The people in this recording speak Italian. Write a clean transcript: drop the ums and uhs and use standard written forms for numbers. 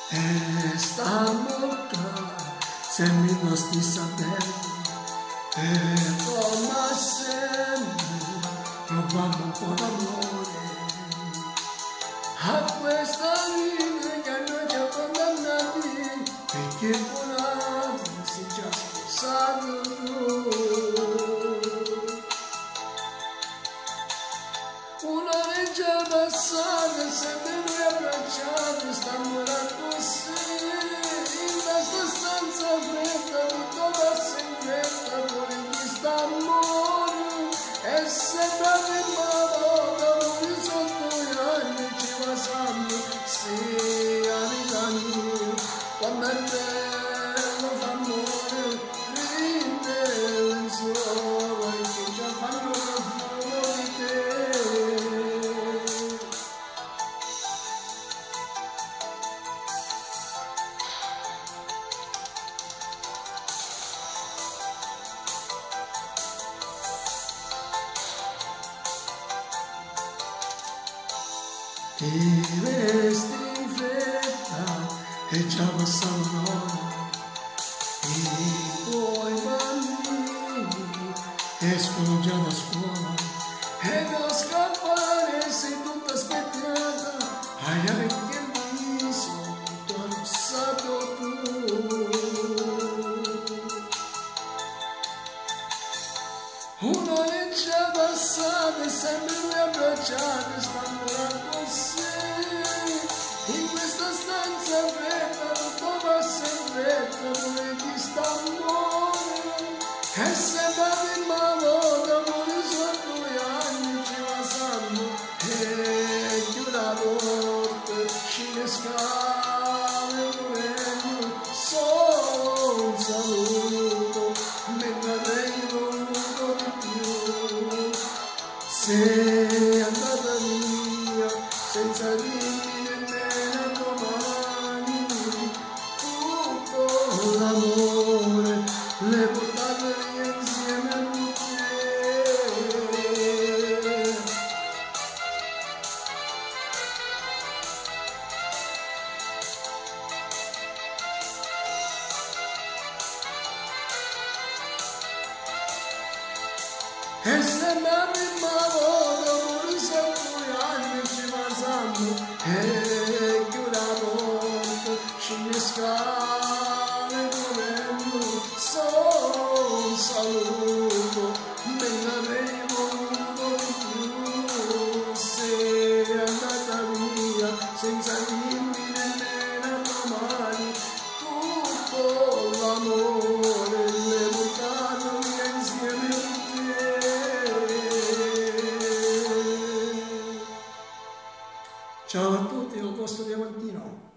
e stanno qua, sembri i nostri saperi, e come sempre rubando un po' d'amore a questa vita che hanno già condannati, perché buona sei già sposato tu. Un'ora è già passata, sempre noi abbracciati, stiamo là così, in questa stanza fredda, tutto passa in fretta, pure questo amore, e sembra che m'amore, pure sotto gli anni ci passando, sì, amica mia, quando è bello fa amore, rinde lenzuola, che già fanno fuori te. Ti vesti in fretta e già passa un'ora, i tuoi bambini escono già da scuola e non scappare, sei tutta specchiata, hai anche il viso tutto arrossato tu. Un'ora è già passata e sempre noi abbracciati, stanno là così, in questa stanza fredda, tutto passa in fretta, pure chi sta amore, e sembra di malora, pure sotto gli anni ci passano, e chiude la porta, ci ne scale, volendo solo un saluto, mentre avrei voluto di più. Sei andata via senza dirmi nemmeno domani, tutto l'amore le portate via insieme a te. E sembra prima volta, pure sotto gli anni ci passano, e chiude la porta, scende scale, volendo solo un saluto, mentre avrei voluto di più. Sei andata via senza dirmi nemmeno domani, tutto l'amore le portato via insieme a te. Ciao a tutti, Augusto Diamantino.